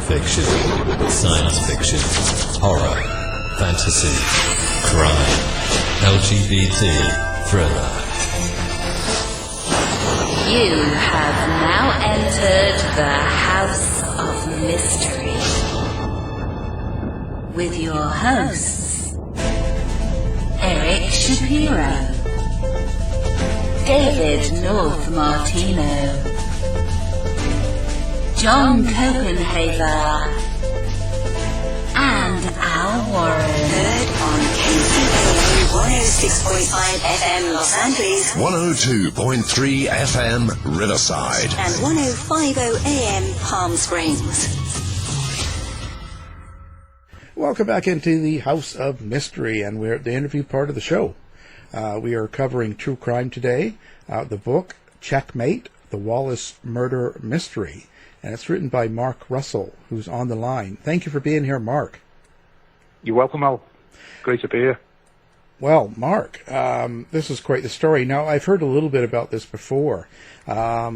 fiction, science fiction, horror, fantasy, crime, LGBT, thriller. You have now entered the House of Mystery with your hosts, Eric Shapiro, David North Martino, John Copenhaver, and Al Warren. Heard on KCAA 106.5 FM Los Angeles, 102.3 FM Riverside, and 105.0 AM Palm Springs. Welcome back into the House of Mystery, and we're at the interview part of the show. We are covering true crime today, the book Checkmate, the Wallace Murder Mystery, and it's written by Mark Russell, who's on the line. Thank you for being here, Mark. You're welcome, Al. Great to be here. Well, Mark, this is quite the story. Now, I've heard a little bit about this before. How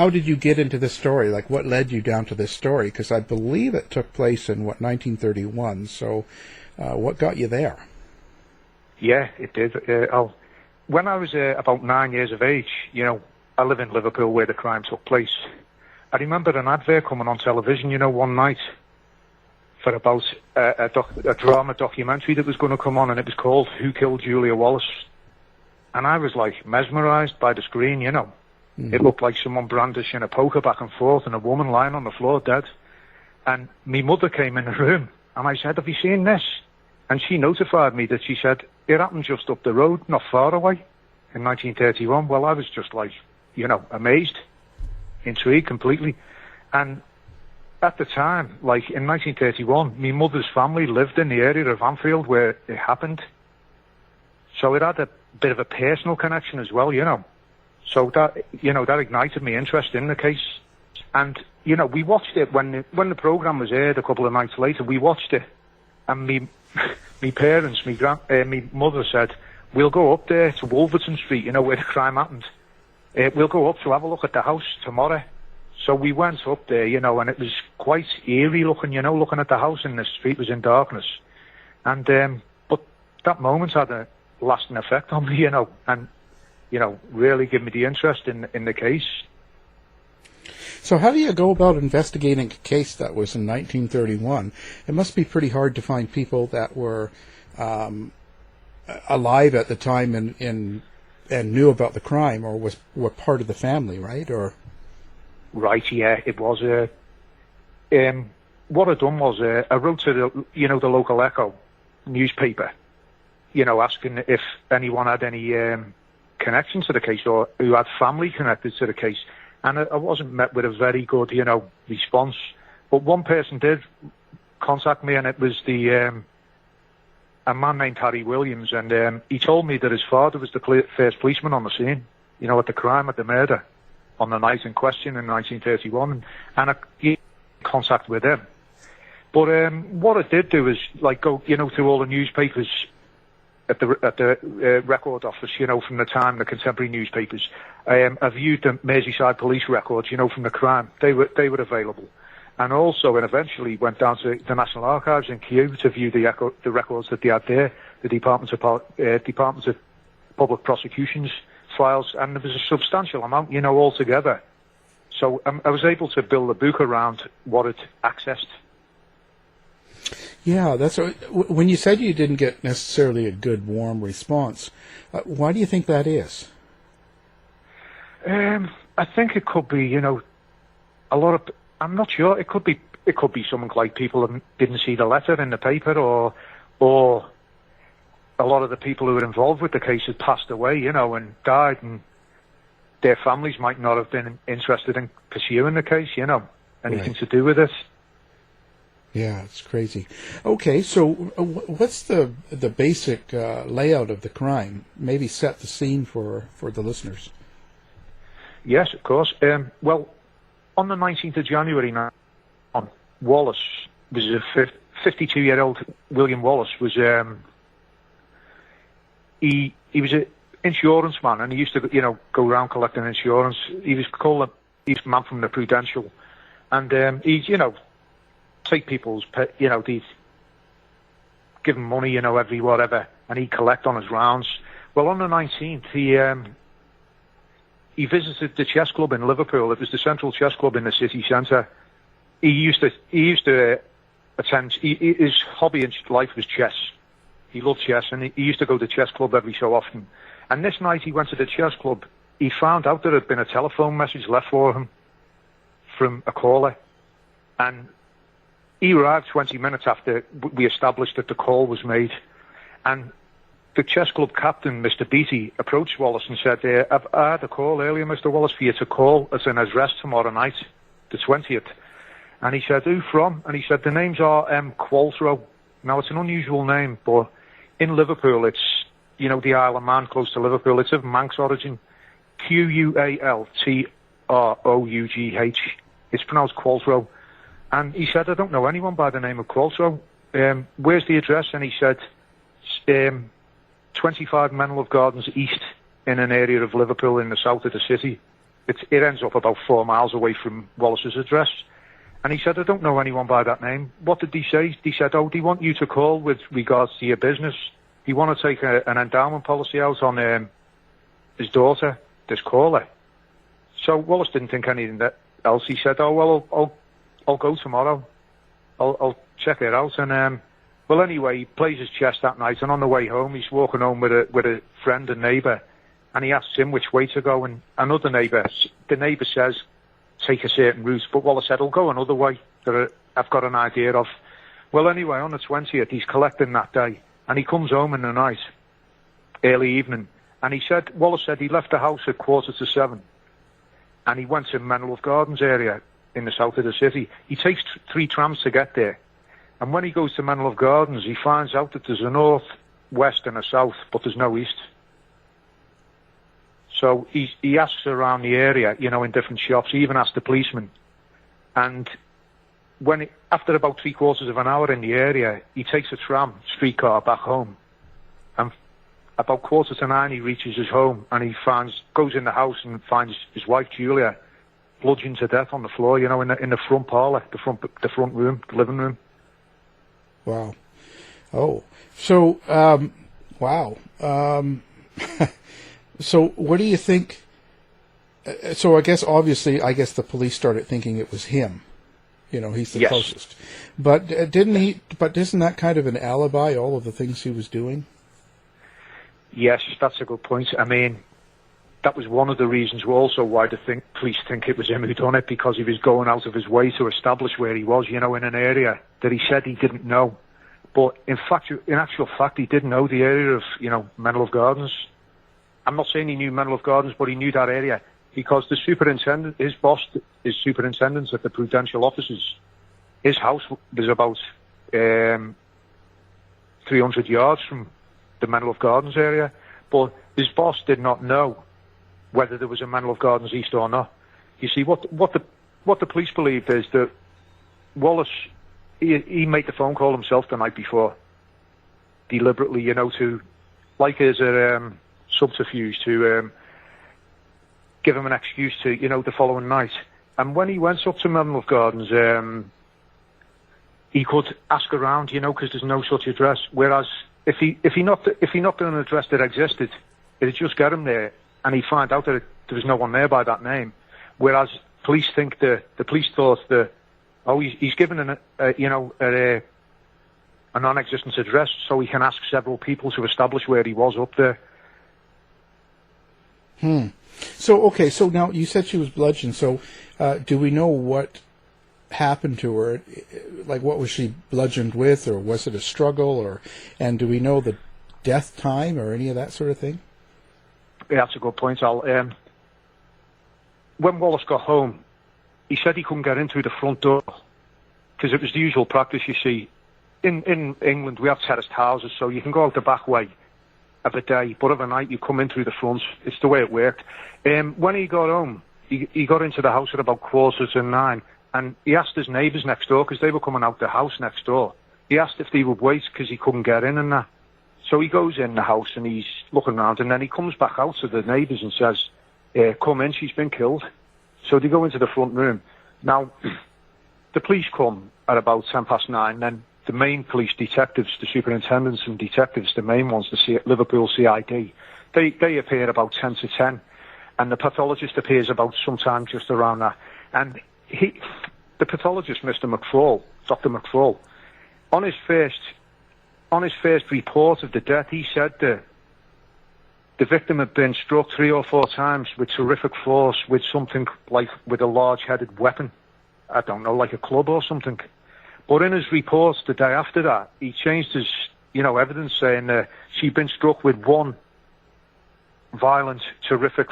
did you get into this story? Like, what led you down to this story? Because I believe it took place in, 1931. So what got you there? Yeah, it did. When I was about 9 years of age, I live in Liverpool where the crime took place. I remember an advert coming on television, one night for about a drama documentary that was going to come on, and it was called Who Killed Julia Wallace? And I was, mesmerised by the screen, Mm-hmm. It looked like someone brandishing a poker back and forth and a woman lying on the floor dead. And my mother came in the room, and I said, have you seen this? And she notified me that she said, it happened just up the road, not far away, in 1931. Well, I was just amazed, intrigued completely. And at the time, in 1931, my mother's family lived in the area of Anfield where it happened. So it had a bit of a personal connection as well, So that ignited my interest in the case. And, we watched it when the programme was aired a couple of nights later. We watched it, and me parents, me mother said, we'll go up there to Wolverton Street, where the crime happened. We'll go up to have a look at the house tomorrow. So we went up there, and it was quite eerie looking, looking at the house, and the street was in darkness. And, but that moment had a lasting effect on me, and, really give me the interest in the case. So how do you go about investigating a case that was in 1931? It must be pretty hard to find people that were alive at the time and knew about the crime or were part of the family, right? Or right, yeah, it was. What I done was I wrote to the local Echo newspaper, asking if anyone had any connection to the case or who had family connected to the case. And I wasn't met with a very good, response. But one person did contact me, and it was a man named Harry Williams, and he told me that his father was the first policeman on the scene, at the crime, at the murder, on the night in question in 1931, and I got contact with him. But what I did do is, go, through all the newspapers at the record office, from the time, the contemporary newspapers. I viewed the Merseyside police records, from the crime. They were available. And also, and eventually went down to the National Archives in Kew to view the records that they had there, the Department of Public Prosecution's files, and there was a substantial amount, altogether. So I was able to build a book around what it accessed. Yeah, that's when you said you didn't get necessarily a good, warm response. Why do you think that is? I think it could be, a lot of. I'm not sure. It could be something like people didn't see the letter in the paper, or a lot of the people who were involved with the case had passed away, and died, and their families might not have been interested in pursuing the case, anything right. to do with it. Yeah, it's crazy. Okay, so what's the basic layout of the crime? Maybe set the scene for the listeners. Yes, of course. Well, on the 19th of January, Wallace was a 52-year-old. William Wallace was he was an insurance man, and he used to go around collecting insurance. He was a man from the Prudential. And he'd, take people's, they'd give him money, every whatever, and he'd collect on his rounds. Well, on the 19th, he visited the chess club in Liverpool. It was the Central Chess Club in the city centre. He used to attend. His hobby in life was chess. He loved chess, and he used to go to the chess club every so often. And this night he went to the chess club. He found out there had been a telephone message left for him from a caller, and he arrived 20 minutes after we established that the call was made. And the chess club captain, Mr. Beattie, approached Wallace and said, I had a call earlier, Mr. Wallace, for you to call as an address tomorrow night, the 20th. And he said, who from? And he said, the names are Qualtrough. Now, it's an unusual name, but in Liverpool, it's, the Isle of Man, close to Liverpool. It's of Manx origin. Qualtrough. It's pronounced Qualtrough. And he said, I don't know anyone by the name of Qualtrough. Where's the address? And he said, 25 Menlove Gardens East, in an area of Liverpool in the south of the city. It ends up about 4 miles away from Wallace's address. And he said, I don't know anyone by that name. What did he say? He said, they want you to call with regards to your business. He want to take an endowment policy out on his daughter, this caller. So Wallace didn't think anything else. He said, I'll go tomorrow. I'll check it out. And well, anyway, he plays his chess that night, and on the way home, he's walking home with a friend and neighbour, and he asks him which way to go, and another neighbour, the neighbour says, take a certain route, but Wallace said, I'll go another way that I've got an idea of. Well, anyway, on the 20th, he's collecting that day, and he comes home in the night, early evening, and Wallace said he left the house at 7:15, and he went to Menlove Gardens area in the south of the city. He takes 3 trams to get there. And when he goes to Menlove Gardens, he finds out that there's a north, west and a south, but there's no east. So he asks around the area, in different shops. He even asked the policeman. And after about 3/4 of an hour in the area, he takes a streetcar back home. And about 8:45, he reaches his home, and he goes in the house and finds his wife, Julia, bludgeoned to death on the floor, in the front parlour, the front room, the living room. Wow. Oh, so, wow. So what do you think? So I guess the police started thinking it was him. He's the closest. But isn't that kind of an alibi, all of the things he was doing? Yes, that's a good point. I mean, that was one of the reasons also why the police think it was him who done it, because he was going out of his way to establish where he was, in an area that he said he didn't know. But in actual fact, he did know the area of, Menlove Gardens. I'm not saying he knew Menlove Gardens, but he knew that area because the superintendent, his boss, is superintendent at the prudential offices. His house was about 300 yards from the Menlove Gardens area, but his boss did not know whether there was a Menlove Gardens East or not. You see, what the police believed is that Wallace, he made the phone call himself the night before, deliberately, to, like as a subterfuge to give him an excuse to, the following night. And when he went up to Menlove Gardens, he could ask around, because there's no such address. Whereas if he knocked on an address that existed, it'd just get him there, and he'd find out that there was no one there by that name. Whereas police think the police thought that, he's given a non-existent address, so he can ask several people to establish where he was up there. So now you said she was bludgeoned. So do we know what happened to her? Like, what was she bludgeoned with, or was it a struggle, and do we know the death time or any of that sort of thing? Yeah, that's a good point, Al. When Wallace got home, he said he couldn't get in through the front door because it was the usual practice, you see. In England, we have terraced houses, so you can go out the back way of a day, but of a night you come in through the front. It's the way it worked. When he got home, he got into the house at about 9:15, and he asked his neighbours next door, because they were coming out the house next door. He asked if they would wait because he couldn't get in and that. So he goes in the house and he's looking around, and then he comes back out to the neighbours and says, come in, she's been killed. So they go into the front room. Now, the police come at about 9:10. Then the main police detectives, the superintendents and detectives, the main ones, the Liverpool CID, they appear about 10 to 10, and the pathologist appears about sometime just around that. And the pathologist, Mr. McFall, Dr. McFall, on his first report of the death, he said that the victim had been struck 3 or 4 times with terrific force with something like with a large-headed weapon. I don't know, like a club or something. But in his reports the day after that, he changed his, evidence saying she'd been struck with one violent, terrific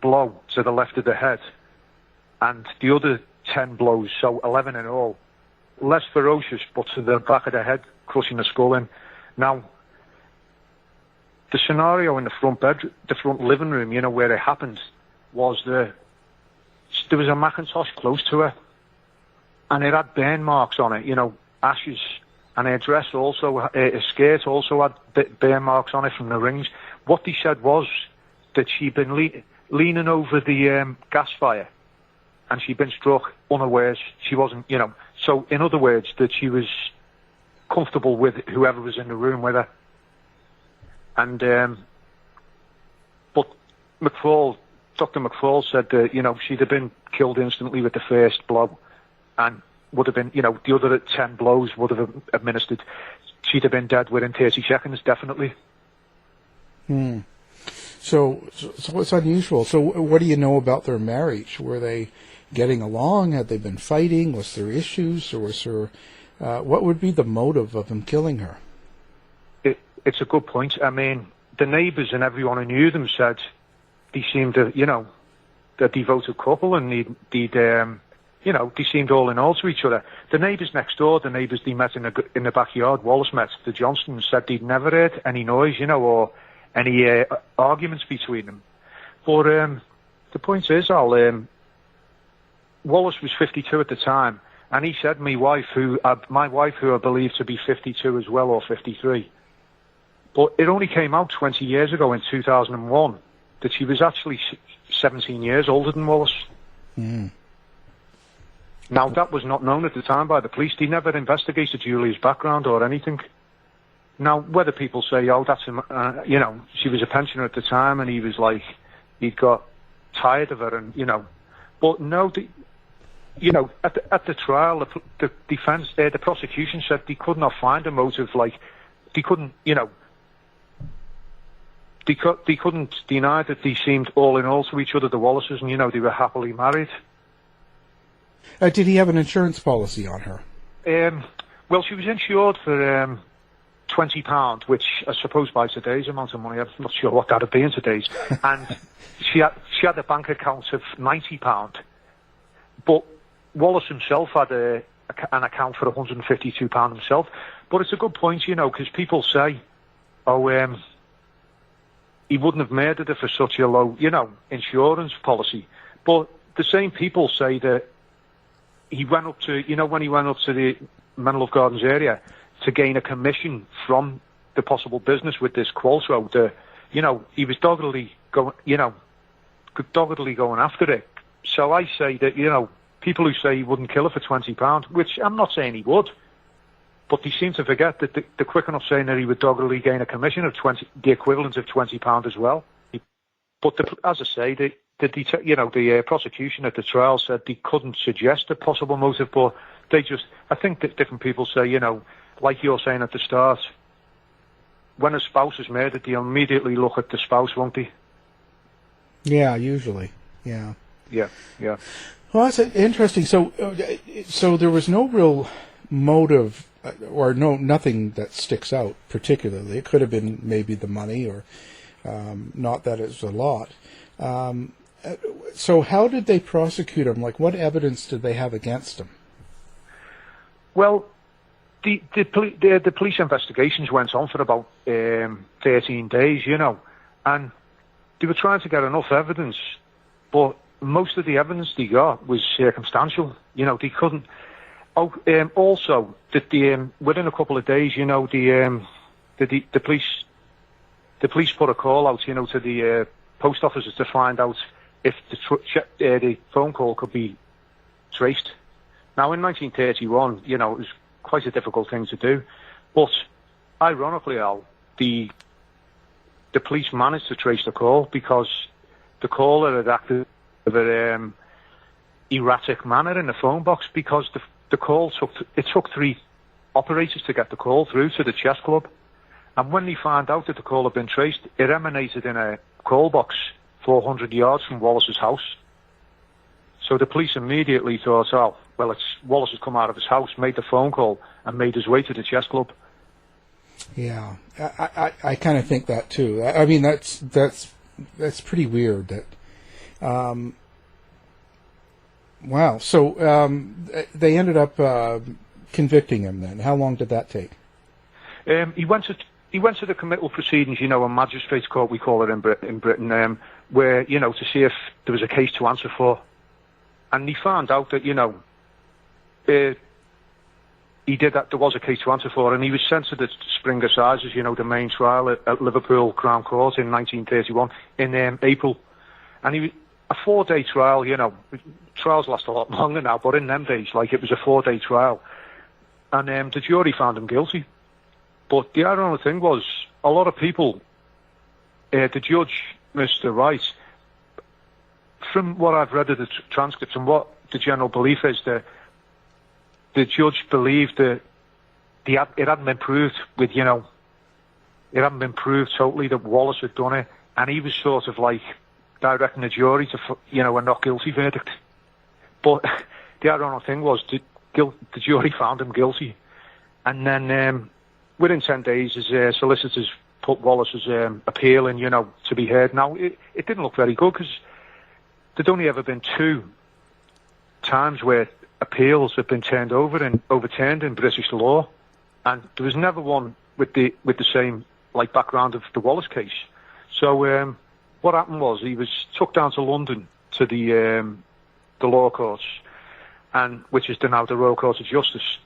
blow to the left of the head, and the other 10 blows, so 11 in all, less ferocious, but to the back of the head, crushing the skull in. Now, the scenario in the front living room, where it happened, was there was a Macintosh close to her, and it had burn marks on it, ashes, and her dress also, her skirt also had burn marks on it from the rings. What they said was that she'd been leaning over the gas fire, and she'd been struck unawares. She wasn't, so in other words, that she was comfortable with whoever was in the room with her. And, but Dr. McFall said that, she'd have been killed instantly with the first blow, and would have been, the other 10 blows would have administered. She'd have been dead within 30 seconds, definitely. So it's unusual. So what do you know about their marriage? Were they getting along? Had they been fighting? Was there issues? Or was there, what would be the motive of him killing her? It's a good point. I mean, the neighbours and everyone who knew them said they seemed a devoted couple, and they seemed all in all to each other. The neighbours next door, the neighbours they met in the backyard, Wallace met, the Johnstons, said they'd never heard any noise, or any arguments between them. But the point is, Wallace was 52 at the time, and he said my wife, who I believe to be 52 as well, or 53. But it only came out 20 years ago in 2001 that she was actually 17 years older than Wallace. Now, that was not known at the time by the police. They never investigated Julia's background or anything. Now, whether people say, that's, she was a pensioner at the time, and he was like, he'd got tired of her, and, but no, at the trial, the defense, the prosecution said they could not find a motive, like, they couldn't, they couldn't deny that they seemed all in all to each other, the Wallaces, and, they were happily married. Did he have an insurance policy on her? Well, she was insured for £20, which I suppose by today's amount of money, I'm not sure what that would be in today's. And she had a bank account of £90, but Wallace himself had an account for £152 himself. But it's a good point, because people say, he wouldn't have murdered her for such a low, insurance policy. But the same people say that he went up to, when he went up to the Menlove Gardens area to gain a commission from the possible business with this Qualtro, he was doggedly going after it. So I say that, people who say he wouldn't kill her for £20, which I'm not saying he would, but they seem to forget that they're quick enough saying that he would doggedly gain a commission of the equivalent of £20 as well. But as I say, the prosecution at the trial said they couldn't suggest a possible motive, but I think that different people say, like you're saying at the start, when a spouse is murdered, they immediately look at the spouse, won't they? Yeah, usually. Yeah. Yeah. Well, that's interesting. So there was no real motive, or nothing that sticks out particularly. It could have been maybe the money, or not that it's a lot. So how did they prosecute him? Like, what evidence did they have against him? Well, the police investigations went on for about 13 days, and they were trying to get enough evidence, but most of the evidence they got was circumstantial. They couldn't. Also, that within a couple of days, the police put a call out, to the post offices to find out if the phone call could be traced. Now, in 1931, you know, it was quite a difficult thing to do. But, ironically, Al, the police managed to trace the call because the caller had acted in an erratic manner in the phone box because the call took 3 operators to get the call through to the chess club. And when they found out that the call had been traced, it emanated in a call box 400 yards from Wallace's house. So the police immediately thought, oh, well, Wallace has come out of his house, made the phone call, and made his way to the chess club. Yeah, I kind of think that too. I mean, that's pretty weird. That, wow. So they ended up convicting him. Then, how long did that take? He went to the committal proceedings, you know, a magistrate's court, we call it in Britain, where, you know, to see if there was a case to answer for. And he found out that, you know, he did that. There was a case to answer for, and he was sent to the Spring Assizes, you know, the main trial at Liverpool Crown Court in 1931 in April. And he was a 4-day trial. You know, trials last a lot longer now, but in them days, like, it was a 4-day trial. And the jury found him guilty. But the ironic thing was, a lot of people, the judge, Mr. Wright, from what I've read of the transcripts and what the general belief is, that the judge believed that it hadn't been proved with, you know, it hadn't been proved totally that Wallace had done it, and he was sort of like directing the jury to, you know, a not guilty verdict. But the ironic thing was, the jury found him guilty, and then within 10 days, his solicitors put Wallace's appeal in, you know, to be heard. Now, it didn't look very good because there'd only ever been 2 times where appeals had been turned over and overturned in British law, and there was never one with the same, like, background of the Wallace case. So what happened was he was took down to London to the law courts, and which is now the Royal Court of Justice,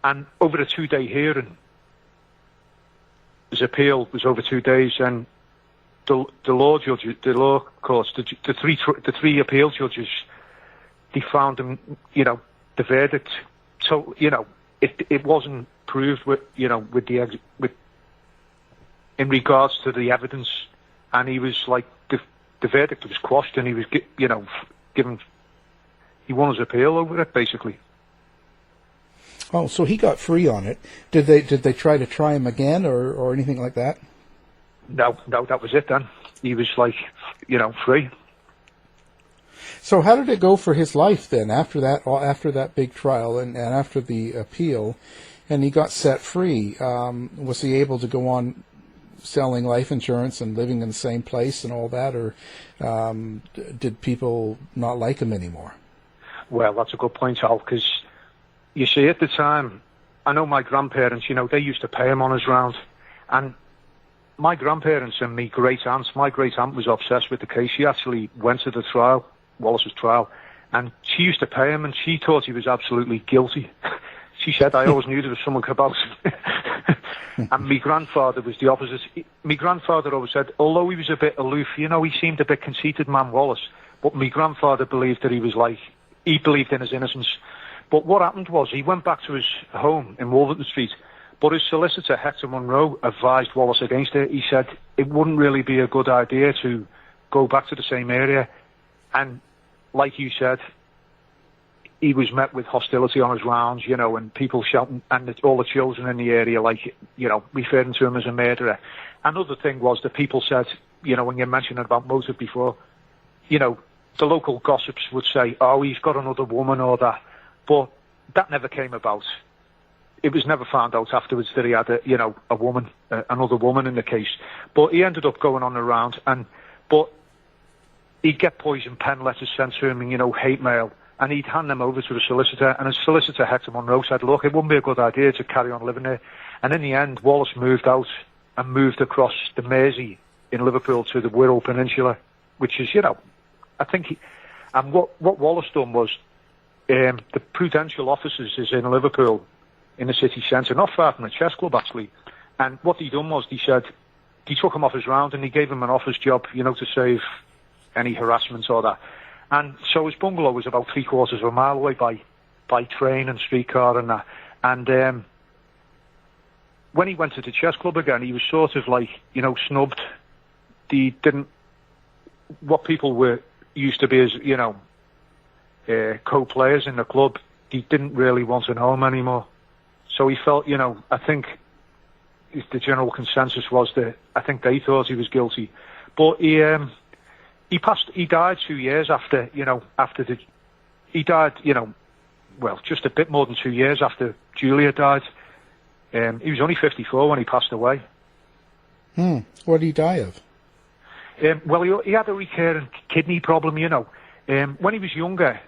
and over a 2-day hearing, his appeal was over 2 days, and the law judges, the law courts, the three appeal judges, they found him, you know, the verdict. So, you know, it wasn't proved with, you know, with in regards to the evidence, and he was like the verdict was quashed, and he was, you know, he won his appeal over it, basically. Oh, so he got free on it. Did they try to try him again or anything like that? No, that was it then. He was, like, you know, free. So how did it go for his life then after that big trial and after the appeal, and he got set free? Was he able to go on selling life insurance and living in the same place and all that, or did people not like him anymore? Well, that's a good point, Al, because you see, at the time, I know my grandparents, you know, they used to pay him on his round, and my grandparents and my great aunt was obsessed with the case. She actually went to the trial, Wallace's trial, and she used to pay him, and she thought he was absolutely guilty. She said, I always knew there was something about him. And my grandfather was the opposite. My grandfather always said, although he was a bit aloof, you know, he seemed a bit conceited, man Wallace, but my grandfather believed that he believed in his innocence. But what happened was, he went back to his home in Wolverton Street, but his solicitor, Hector Munro, advised Wallace against it. He said it wouldn't really be a good idea to go back to the same area. And like you said, he was met with hostility on his rounds, you know, and people shouting, and all the children in the area, like, you know, referring to him as a murderer. Another thing was that people said, you know, when you mentioned about motive before, you know, the local gossips would say, oh, he's got another woman or that. But that never came about. It was never found out afterwards that he had a woman, another woman in the case. But he ended up going on around, but he'd get poison pen letters sent to him and, you know, hate mail, and he'd hand them over to the solicitor, and his solicitor, Hector Munro, said, look, it wouldn't be a good idea to carry on living there. And in the end, Wallace moved out and moved across the Mersey in Liverpool to the Wirral Peninsula, which is, you know, I think and what Wallace done was, the Prudential offices is in Liverpool, in the city centre, not far from the chess club, actually. And what he done was, he said, he took him off his round and he gave him an office job, you know, to save any harassment or that. And so his bungalow was about 3/4 of a mile away by by train and streetcar and that. And when he went to the chess club again, he was sort of like, you know, snubbed. He didn't, what people were used to be as, you know, co-players in the club, he didn't really want to know him anymore. So he felt, you know, I think the general consensus was that I think they thought he was guilty. But he died 2 years after, you know, he died, you know, well, just a bit more than 2 years after Julia died. He was only 54 when he passed away. What did he die of? Well, he had a recurrent kidney problem, you know. When he was younger,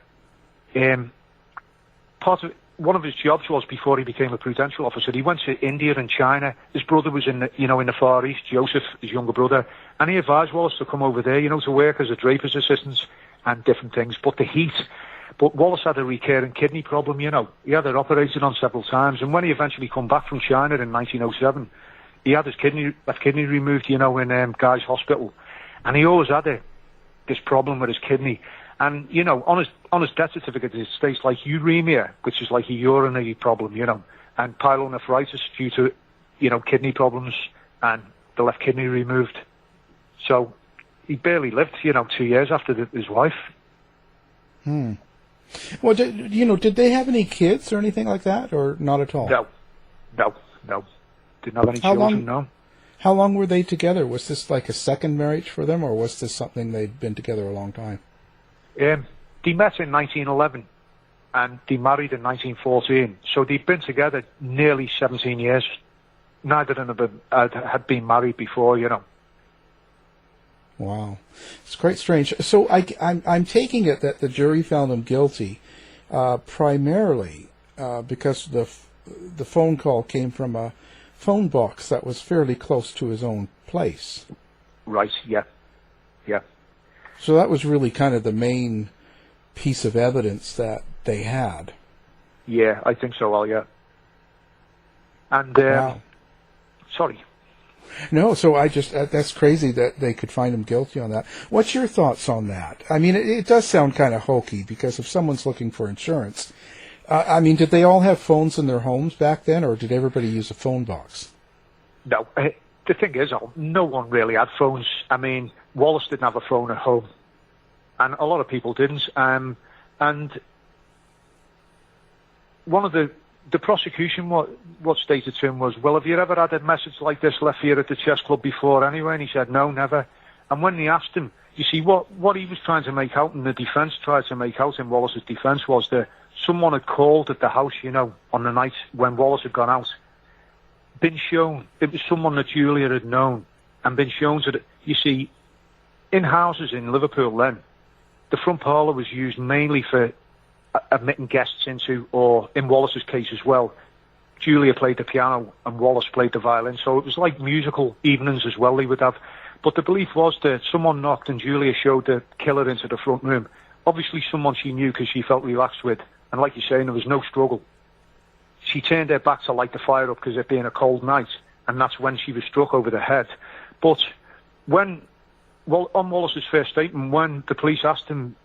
one of his jobs was, before he became a prudential officer, he went to India and China. His brother was in the Far East, Joseph, his younger brother, and he advised Wallace to come over there, you know, to work as a draper's assistant and different things. But the heat. But Wallace had a recurrent kidney problem, you know. He had it operated on several times, and when he eventually come back from China in 1907, he had his kidney removed, you know, in Guy's Hospital, and he always had this problem with his kidney. And, you know, on his death certificate, it states like uremia, which is like a urinary problem, you know, and pyelonephritis due to, you know, kidney problems and the left kidney removed. So he barely lived, you know, 2 years after his wife. Well, did they have any kids or anything like that, or not at all? No. Didn't have any children, no. How long were they together? Was this like a second marriage for them, or was this something they'd been together a long time? They met in 1911, and they married in 1914. So they'd been together nearly 17 years. Neither of them had been married before, you know. Wow, it's quite strange. So I'm taking it that the jury found him guilty primarily because the phone call came from a phone box that was fairly close to his own place. Right. Yeah. So that was really kind of the main piece of evidence that they had. Yeah, I think so. Well, yeah. And wow. Sorry. No, so that's crazy that they could find him guilty on that. What's your thoughts on that? I mean, it does sound kind of hokey, because if someone's looking for insurance, I mean, did they all have phones in their homes back then, or did everybody use a phone box? No, the thing is, no one really had phones. I mean, Wallace didn't have a phone at home, and a lot of people didn't. And one of the prosecution, what stated to him was, well, have you ever had a message like this left here at the chess club before anyway? And he said, no, never. And when they asked him, you see, what he was trying to make out, and the defence tried to make out in Wallace's defence, was that someone had called at the house, you know, on the night when Wallace had gone out, been shown, it was someone that Julia had known, and been shown to you see, in houses in Liverpool then, the front parlour was used mainly for admitting guests into, or in Wallace's case as well, Julia played the piano and Wallace played the violin, so it was like musical evenings as well they would have. But the belief was that someone knocked and Julia showed the killer into the front room. Obviously someone she knew because she felt relaxed with, and like you're saying, there was no struggle. She turned her back to light the fire up because it being a cold night, and that's when she was struck over the head. But on Wallace's first statement, when the police asked him,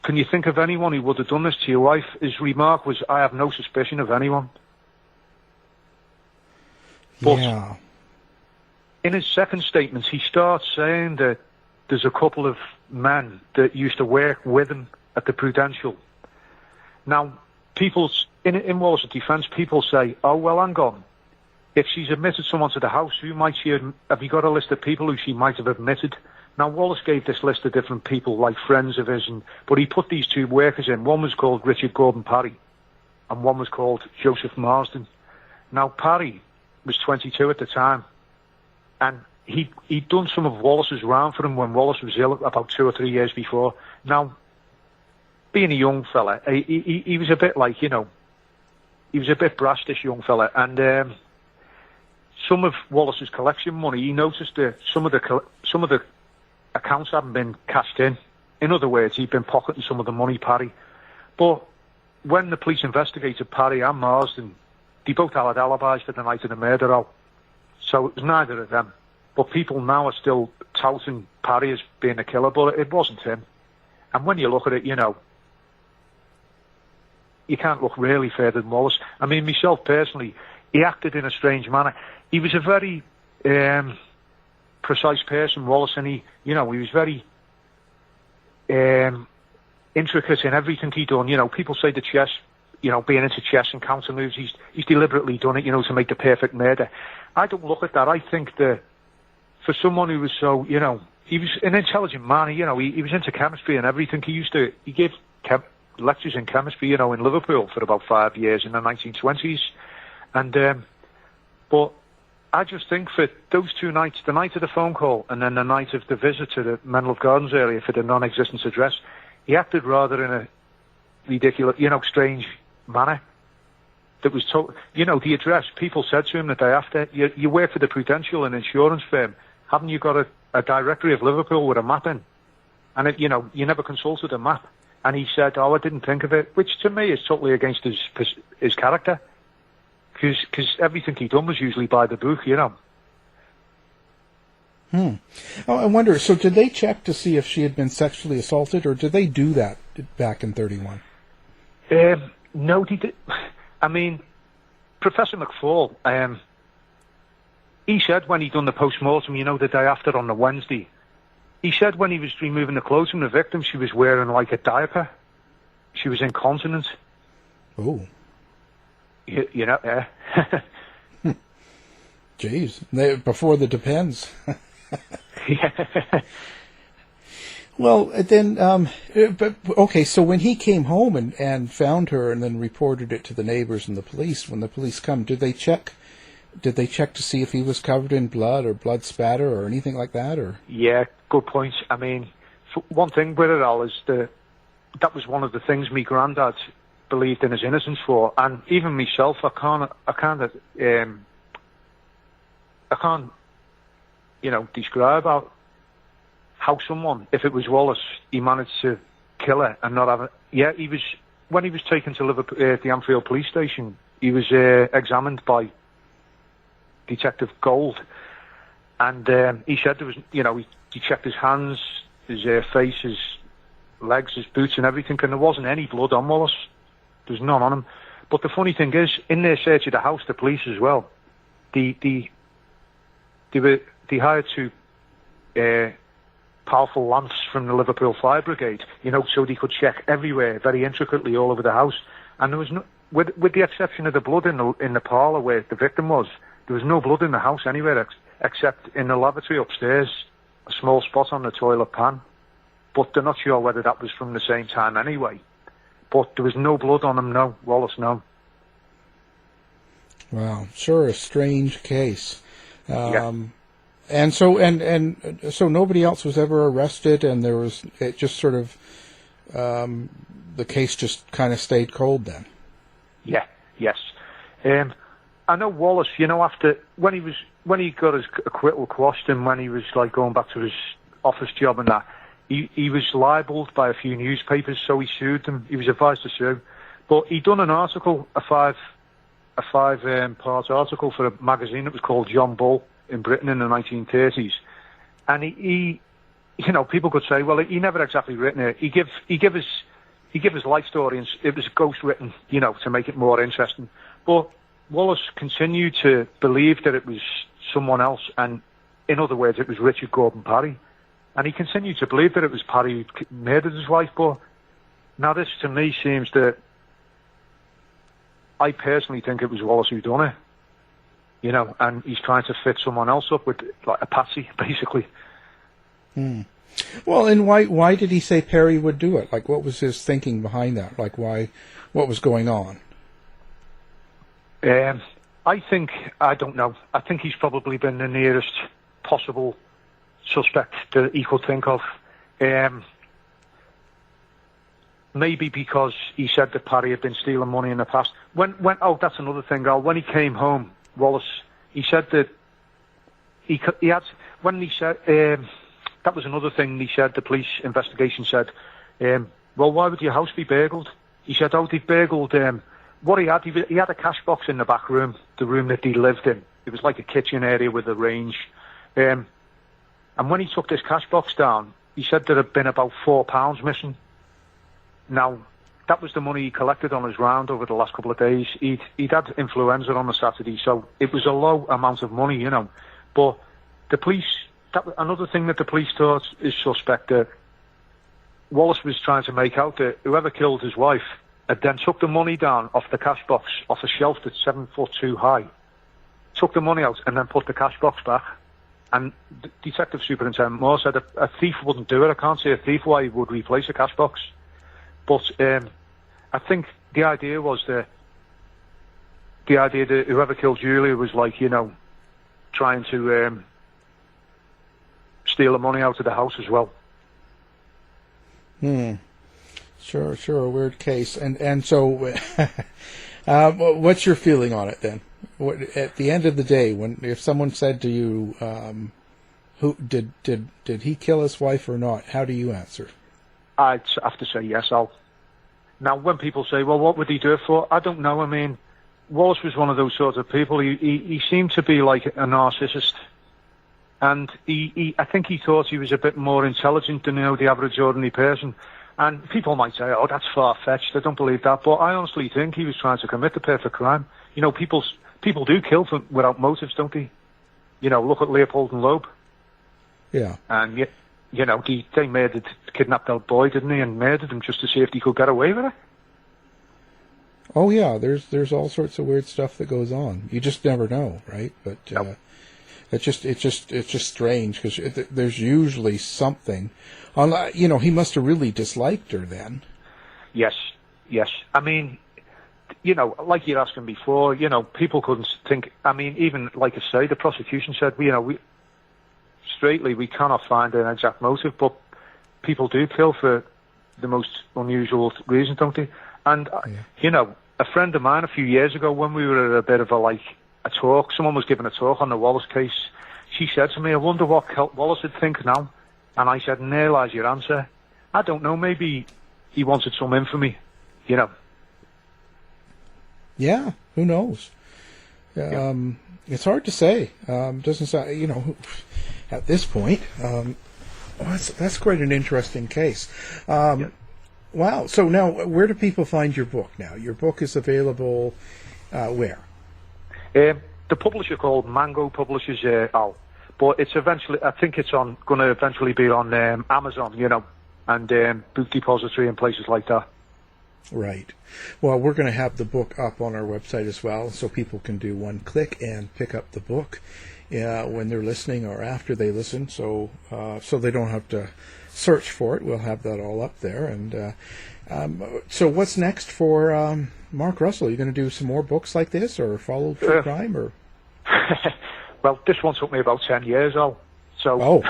can you think of anyone who would have done this to your wife? His remark was, I have no suspicion of anyone. But yeah. In his second statement, he starts saying that there's a couple of men that used to work with him at the Prudential. Now, in Wallace's defence, people say, oh, well, hang on. If she's admitted someone to the house, have you got a list of people who she might have admitted? Now, Wallace gave this list of different people, like friends of his, but he put these two workers in. One was called Richard Gordon Parry, and one was called Joseph Marsden. Now, Parry was 22 at the time, and he'd done some of Wallace's round for him when Wallace was ill about 2 or 3 years before. Now, being a young fella, he was a bit like, you know, he was a bit brash, this young fella, and some of Wallace's collection money, he noticed that some of the accounts hadn't been cashed in. In other words, he'd been pocketing some of the money, Parry. But when the police investigated Parry and Marsden, they both had alibis for the night of the murder. So it was neither of them. But people now are still touting Parry as being a killer, but it wasn't him. And when you look at it, you know, you can't look really further than Wallace. I mean, myself personally, he acted in a strange manner. He was a very precise person, Wallace, and he was very intricate in everything he done. People say the chess, being into chess and counter moves, he's deliberately done it, to make the perfect murder. I don't look at that. I think that for someone who was so, he was an intelligent man. He was into chemistry and everything. He gave lectures in chemistry, in Liverpool for about 5 years in the 1920s. And, but I just think for those 2 nights, the night of the phone call and then the night of the visit to the Menlove Gardens area for the non-existence address, he acted rather in a ridiculous, strange manner. That was the address, people said to him the day after, you work for the Prudential, an insurance firm. Haven't you got a directory of Liverpool with a map in? And, you never consulted a map. And he said, I didn't think of it, which to me is totally against his character. Because everything he'd done was usually by the book, Oh, I wonder, so did they check to see if she had been sexually assaulted, or did they do that back in 31? No, they did. I mean, Professor McFall, he said when he'd done the post-mortem, the day after on the Wednesday, he said when he was removing the clothes from the victim, she was wearing like a diaper. She was incontinent. Oh. Yeah. Jeez, before the depends. Yeah. Well, then, but okay. So when he came home and found her, and then reported it to the neighbors and the police, when the police come, did they check to see if he was covered in blood or blood spatter or anything like that? Or yeah, good point. I mean, one thing with it all is that was one of the things my granddad believed in his innocence for, and even myself, I can't describe how someone, if it was Wallace, he managed to kill her and not have it. Yeah, when he was taken to Liverpool, the Anfield police station, he was examined by Detective Gold, and he said there was, he checked his hands, his face, his legs, his boots and everything, and there wasn't any blood on Wallace. There was none on him. But the funny thing is, in their search of the house, the police as well, they hired 2 powerful lamps from the Liverpool Fire Brigade, so they could check everywhere, very intricately, all over the house. And there was no, with the exception of the blood in the parlour where the victim was, there was no blood in the house anywhere except in the lavatory upstairs, a small spot on the toilet pan. But they're not sure whether that was from the same time anyway. But there was no blood on him, no. Wallace, no. Wow, sure, a strange case. Yeah. And so nobody else was ever arrested, and it just sort of, the case just kind of stayed cold then. Yeah, yes. I know Wallace, after, when he got his acquittal quashed and when he was like going back to his office job and that, he was libelled by a few newspapers, so he sued them. He was advised to sue. But he'd done an article, a five-part article for a magazine that was called John Bull in Britain in the 1930s. And he people could say, well, he never exactly written it. He gave his life story, and it was ghost written, to make it more interesting. But Wallace continued to believe that it was someone else, and in other words, it was Richard Gordon Parry. And he continued to believe that it was Parry who murdered his wife. But now this, to me, seems that I personally think it was Wallace who done it. And he's trying to fit someone else up with, like, a patsy, basically. Well, and why did he say Parry would do it? Like, what was his thinking behind that? Like, what was going on? I don't know. I think he's probably been the nearest possible suspect that he could think of. Maybe because he said that Parry had been stealing money in the past. That's another thing, Al. When he came home, Wallace, he said that that was another thing he said, the police investigation said, well, why would your house be burgled? He said, they burgled, what he had a cash box in the back room, the room that he lived in. It was like a kitchen area with a range. And when he took this cash box down, he said there had been about £4 missing. Now, that was the money he collected on his round over the last couple of days. He'd had influenza on the Saturday, so it was a low amount of money, you know. But the police, another thing that the police thought is suspect, that Wallace was trying to make out that whoever killed his wife had then took the money down off the cash box, off a shelf that's 7 foot 2 high, took the money out and then put the cash box back. And Detective Superintendent Moore said a thief wouldn't do it. I can't see a thief why he would replace a cash box. But I think the idea that whoever killed Julia was like, you know, trying to steal the money out of the house as well. Sure, a weird case. And so, what's your feeling on it then? At the end of the day, if someone said to you, "Who did he kill his wife or not?" How do you answer? I'd have to say yes. Now, when people say, "Well, what would he do it for?" I don't know. I mean, Wallace was one of those sorts of people. He seemed to be like a narcissist, and I think he thought he was a bit more intelligent than, you know, the average ordinary person. And people might say, "Oh, that's far-fetched. I don't believe that." But I honestly think he was trying to commit the perfect crime. You know, people do kill without motives, don't they? You know, look at Leopold and Loeb. Yeah. And, you know, they kidnapped that boy, didn't they, and murdered him just to see if they could get away with it. Oh, yeah, there's all sorts of weird stuff that goes on. You just never know, right? But it's just strange, because there's usually something. You know, he must have really disliked her then. Yes. I mean, you know, like you're asking before, you know, people couldn't think. I mean, even, like I say, the prosecution said, we cannot find an exact motive, but people do kill for the most unusual reasons, don't they? And, you know, a friend of mine a few years ago, when we were at a bit of a talk, someone was giving a talk on the Wallace case. She said to me, "I wonder what Wallace would think now." And I said, "And there lies your answer. I don't know, maybe he wanted some infamy, you know." Yeah, who knows? It's hard to say. Doesn't sound, you know, at this point. That's quite an interesting case. Wow. So now, where do people find your book now? Your book is available where? The publisher called Mango publishes but it's eventually, I think it's going to eventually be on Amazon, you know, and Book Depository and places like that. Right. Well, we're going to have the book up on our website as well, so people can do one click and pick up the book when they're listening or after they listen, so they don't have to search for it. We'll have that all up there. And so what's next for Mark Russell? Are you going to do some more books like this, or follow true crime? Or well, this one took me about 10 years, Al. So,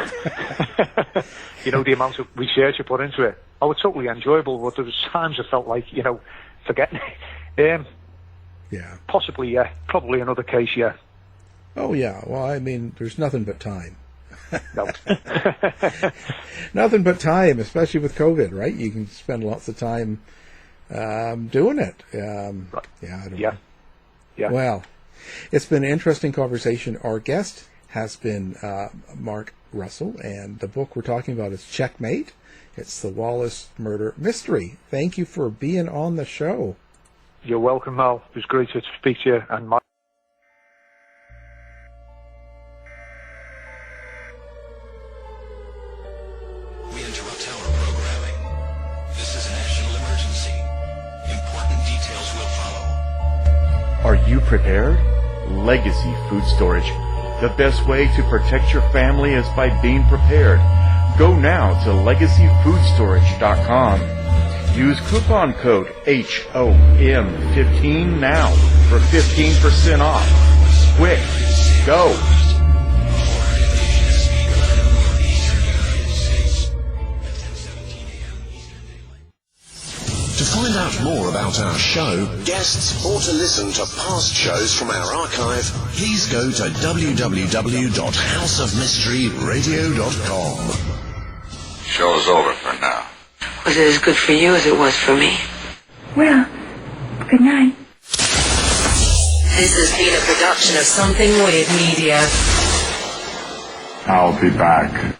you know, the amount of research I put into it. Oh, it's totally enjoyable, but there was times I felt like, you know, forgetting it. Yeah. Possibly, yeah. Probably another case, yeah. Oh, yeah. Well, I mean, there's nothing but time. No. Nothing but time, especially with COVID, right? You can spend lots of time doing it. Right. Yeah, I don't know. Yeah. Well, it's been an interesting conversation. Our guest has been Mark Russell, and the book we're talking about is Checkmate. It's the Wallace murder mystery. Thank you for being on the show. You're welcome, Mal. It was great to speak to you. And We interrupt our programming. This is a national emergency. Important details will follow. Are you prepared? Legacy Food Storage. The best way to protect your family is by being prepared. Go now to legacyfoodstorage.com. Use coupon code HOM15 now for 15% off. Quick, go! To find out more about our show, guests, or to listen to past shows from our archive, please go to www.houseofmysteryradio.com. Show's over for now. Was it as good for you as it was for me? Well, good night. This has been a production of Something Weird Media. I'll be back.